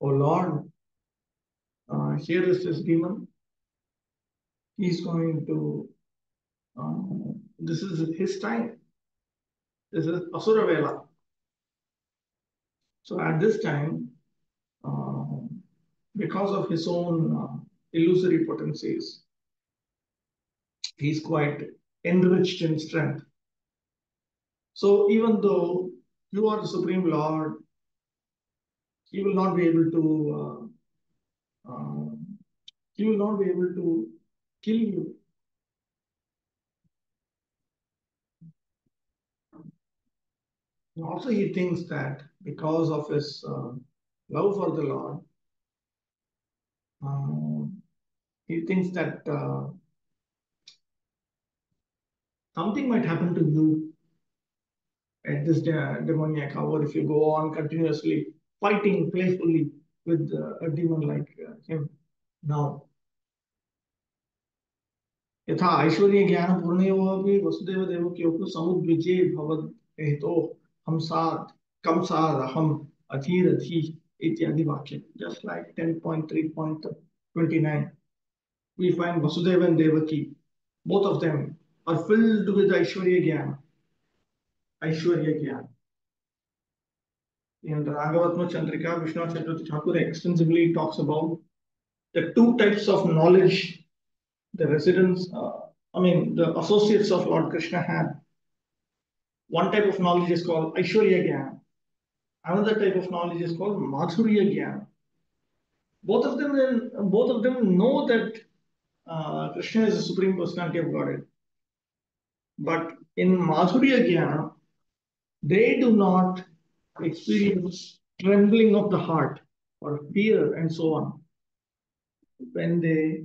O Lord, here is this demon. He's going to, this is his time. This is Asura Vela. So at this time, because of his own illusory potencies, he's quite enriched in strength. So even though you are the Supreme Lord, he will not be able to kill you. Also, he thinks that because of his love for the Lord, he thinks that something might happen to you at this demoniac hour if you go on continuously fighting playfully with a demon like him. Now, यथा ऐश्वर्य ज्ञान पूर्णयोऽपि वसुदेव देवक्योः समुद्विजे भवद्हेतो हमसात् कंसादहम् अधीरधि इत्यादि वाक्य. Just like 10.3.29, we find Vasudeva and Devaki, both of them are filled with Aishwarya Jnana. Aishwarya Jnana. In the Raghavatma Chandrika, Vishnu Chaturthi Thakur extensively talks about the two types of knowledge the residents, the associates of Lord Krishna had. One type of knowledge is called Aishwarya Jnana. Another type of knowledge is called Madhurya Jnana. Both of them know that Krishna is the Supreme Personality of Godhead. But in Madhurya Jnana, they do not experience trembling of the heart or fear and so on when they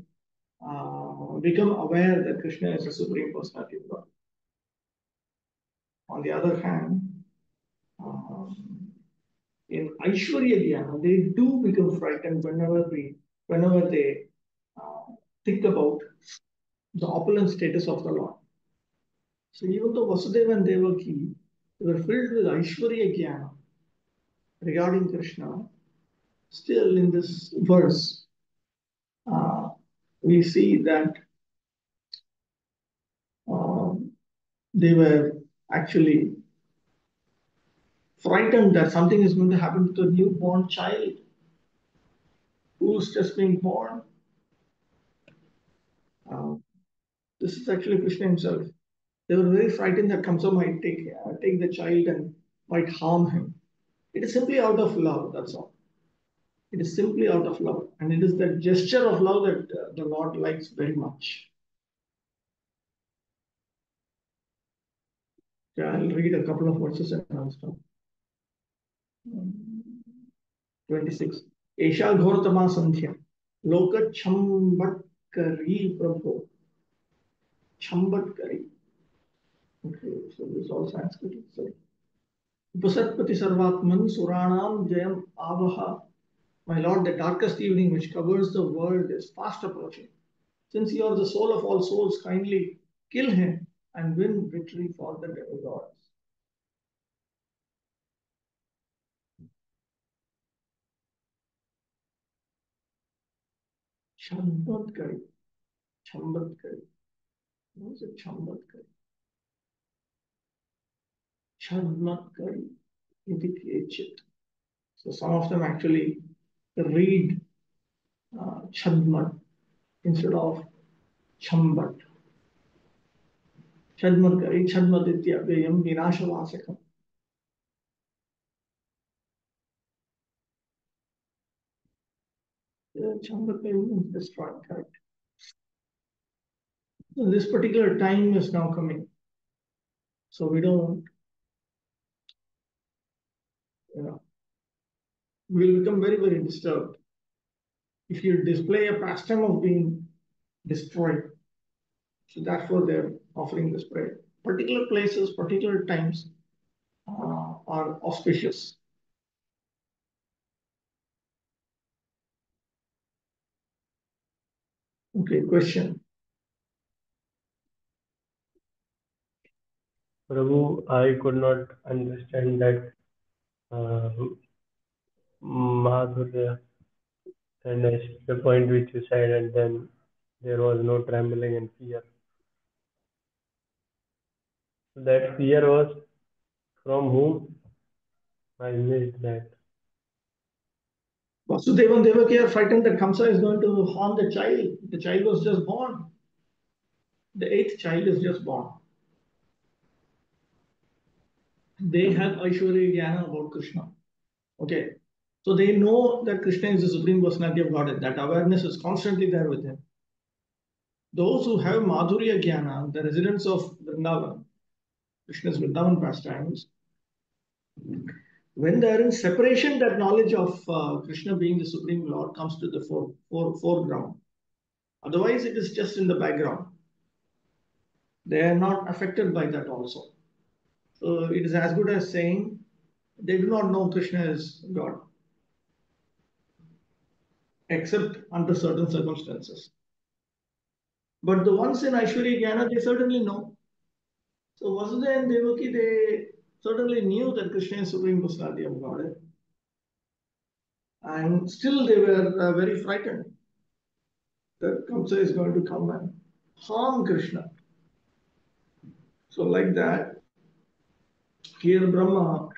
become aware that Krishna is the Supreme Personality of God. On the other hand, in Aishwarya Jnana, they do become frightened whenever they think about the opulent status of the Lord. So even though Vasudeva and Devaki were filled with Aishwarya Jnana regarding Krishna, still in this verse, we see that they were actually frightened that something is going to happen to the newborn child who's just being born. This is actually Krishna himself. They were very frightened that Kamsa might take the child and might harm him. It is simply out of love, that's all. It is simply out of love. And it is that gesture of love that the Lord likes very much. Okay, I'll read a couple of verses and I'll stop. 26. Esha Ghortama Sandhya. Loka Chambatkari Prabhu. Chambatkari. Okay, so this is all Sanskrit. So, Upasatpati Sarvatman Suranam Jayam Avaha. My Lord, the darkest evening which covers the world is fast approaching. Since you are the soul of all souls, kindly kill him and win victory for the demigods. Chambatkari. Chambatkari. What is it? Chambatkari. Chambatkari. Indicate. So some of them actually read Chadmat instead of Chambat. Chadmatkari, Chadmadityabhyayam, Vinashavasakam. Chambatkari means destroyed, correct. So this particular time is now coming. So we don't, we'll become very, very disturbed if you display a pastime of being destroyed. So therefore they're offering this prayer. Particular places, particular times are auspicious. Okay, question. Prabhu, I could not understand that Madhurya, and the point which you said, and then there was no trembling and fear. That fear was from whom? I missed that. Vasudeva and Devaki are frightened that Kamsa is going to harm the child. The child was just born. The 8th child is just born. They have Aishwarya Jnana about Krishna. Okay. So they know that Krishna is the Supreme Personality of Godhead. That awareness is constantly there with him. Those who have Madhurya Jnana, the residents of Vrindavan, Krishna's Vrindavan pastimes, when they are in separation, that knowledge of Krishna being the Supreme Lord comes to the foreground. Otherwise, it is just in the background. They are not affected by that also. So it is as good as saying they do not know Krishna is God, except under certain circumstances. But the ones in Aishwarya Jnana, they certainly know. So Vasudeva and Devaki, they certainly knew that Krishna is Supreme Personality of Godhead. And still they were very frightened that Kamsa is going to come and harm Krishna. So like that, here Brahma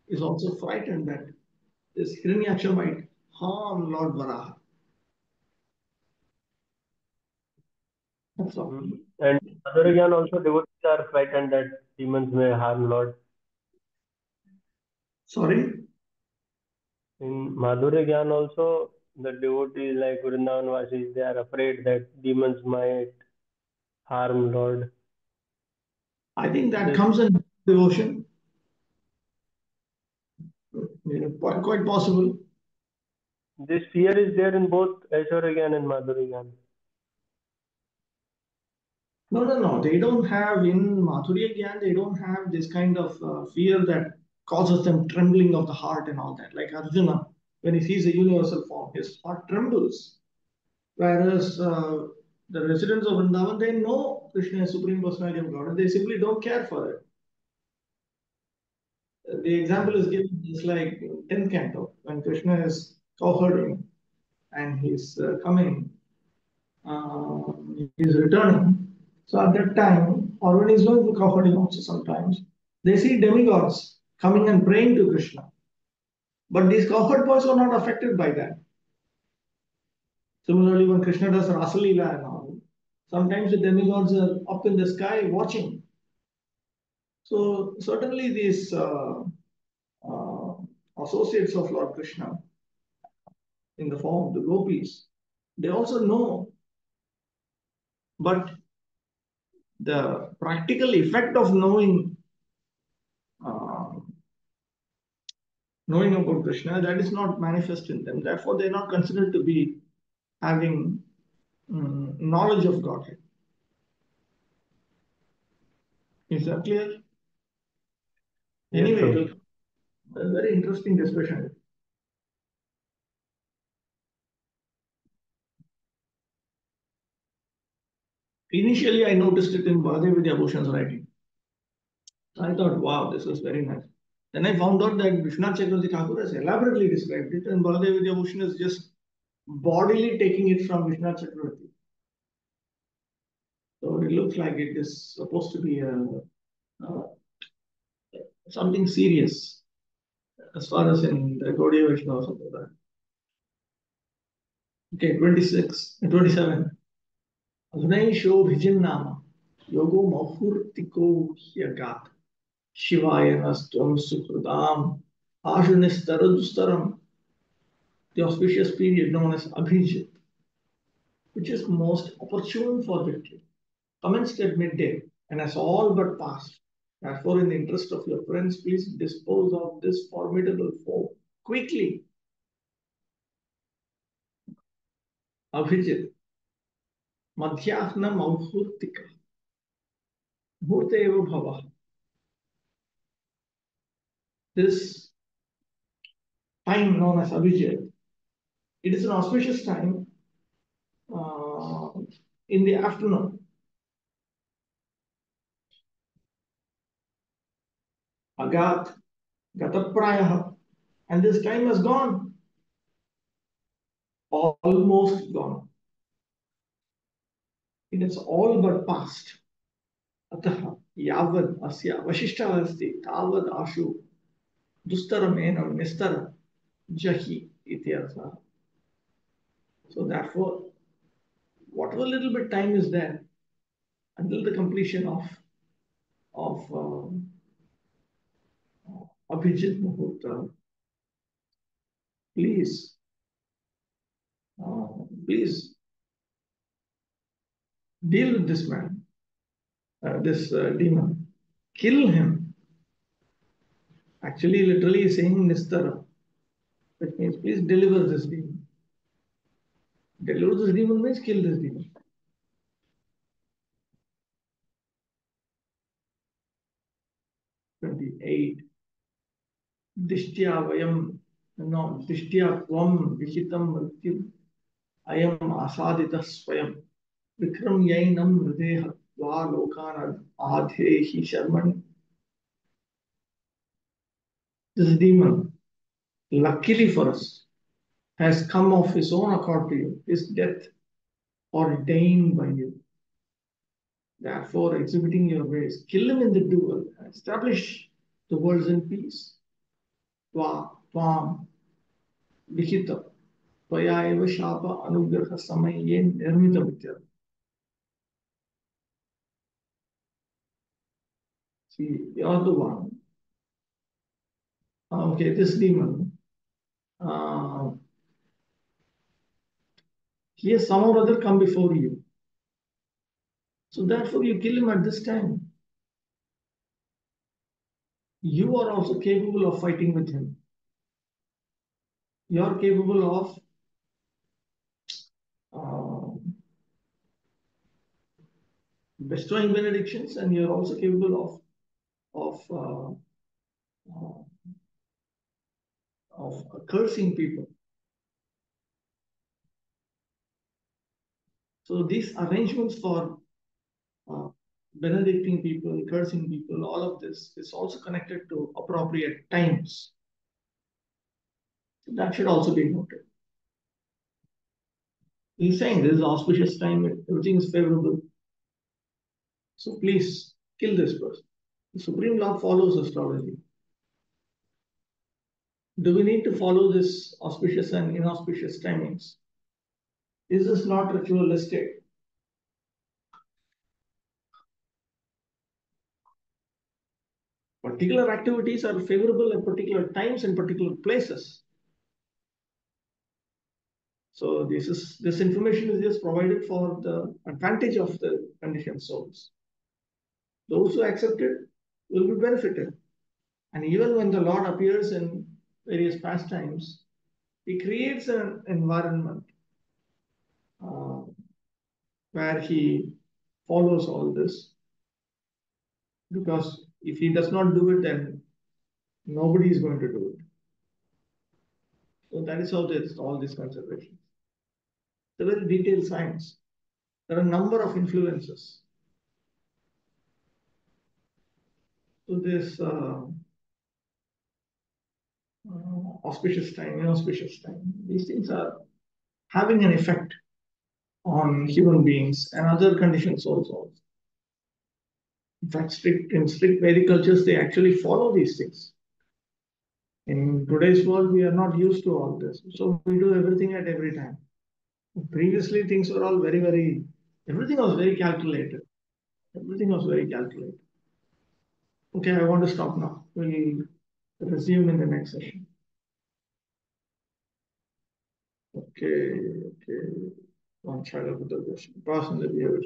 is also frightened that this Hiranyaksha might harm Lord Varaha. That's all. And Madhurya also, devotees are frightened that demons may harm Lord. Sorry? In Madhurya Gyan also, the devotees like Vrindavan Vasis, they are afraid that demons might harm Lord. I think that comes in devotion. Quite possible. This fear is there in both Aishwarya Gyan and Madhurya Gyan. No. They don't have, in Madhurya Gyan, they don't have this kind of fear that causes them trembling of the heart and all that. Like Arjuna, when he sees a universal form, his heart trembles. Whereas the residents of Vrindavan, they know Krishna is Supreme Personality of God and they simply don't care for it. The example is given just like 10th canto, when Krishna is cowherding and he's coming, he's returning. So at that time, or when he's going to cowherding also sometimes, they see demigods coming and praying to Krishna. But these cowherd boys are not affected by that. Similarly, when Krishna does Rasalila and all, sometimes the demigods are up in the sky watching. So certainly these associates of Lord Krishna in the form of the gopis, they also know, but the practical effect of uh, knowing about Krishna, that is not manifest in them. Therefore, they are not considered to be having knowledge of Godhead. Is that clear? Yes, Anyway, Prabhu. it was a very interesting discussion. Initially, I noticed it in Bhakti Bhushan's writing. I thought, wow, this was very nice. Then I found out that Vishwanath Chakravarti Thakur has elaborately described it, and Baladev Vidyabhushan is just bodily taking it from Vishwanath Chakravarti. So it looks like it is supposed to be something serious as far as in the Gaudiya Vaishnavas about that. Okay, 26, 27. Adhunaisho Bhijinnama Yogo Mahurtiko Hyagat Shivaya Nastvam Sukrudam Ashunistaradhustaram, the auspicious period known as Abhijit, which is most opportune for victory, commenced at midday and has all but passed. Therefore, in the interest of your friends, please dispose of this formidable foe quickly. Abhijit, Madhyahna Mauhurtika, Bhakti-vaibhava. This time known as Abhijit, it is an auspicious time in the afternoon. Agat, Gataprayah, and this time has gone, almost gone. It is all but past. Atah yavad asya vasishta asti tavad ashu dustaramena nistara jahi ityartha. So therefore, whatever little bit time is there until the completion of Abhijit Muhurta, please, please deal with this man, this demon, kill him. Actually, literally saying Nistara, which means please deliver this demon. Deliver this demon means kill this demon. "28. Dishtya vayam, no, Dishtya tvam vichitam mrityum ayam asadita swayam vikram yainam hrideha va lokan adhehi sharmani." This demon, luckily for us, has come of his own accord to you, his death ordained by you. Therefore, exhibiting your ways, kill him in the duel, establish the worlds in peace. Tvam Vichita Tvaya eva Shapa Anugraha Samayen Nirmita Vidyar. See, you're the one. Okay, this demon, he has somehow or other come before you. So therefore, you kill him at this time. You are also capable of fighting with him. You are capable of bestowing benedictions, and you are also capable of cursing people. So these arrangements for benedicting people, cursing people, all of this is also connected to appropriate times. So that should also be noted. He's saying this is auspicious time, everything is favorable. So please kill this person. The Supreme Lord follows astrology. Do we need to follow this auspicious and inauspicious timings? Is this not ritualistic? Particular activities are favorable at particular times and particular places. So this information is just provided for the advantage of the conditioned souls. Those who accept it will be benefited. And even when the Lord appears in various pastimes, he creates an environment where he follows all this. Because if he does not do it, then nobody is going to do it. So that is how there's all these considerations. It's a very detailed science. There are a number of influences. So this auspicious time, inauspicious time, these things are having an effect on human beings and other conditioned souls also. In fact, in strict Vedic cultures, they actually follow these things. In today's world, we are not used to all this. So we do everything at every time. Previously, things were all everything was very calculated. Everything was very calculated. Okay, I want to stop now. We'll resume in the next session. Okay. One child of the question. Person the view is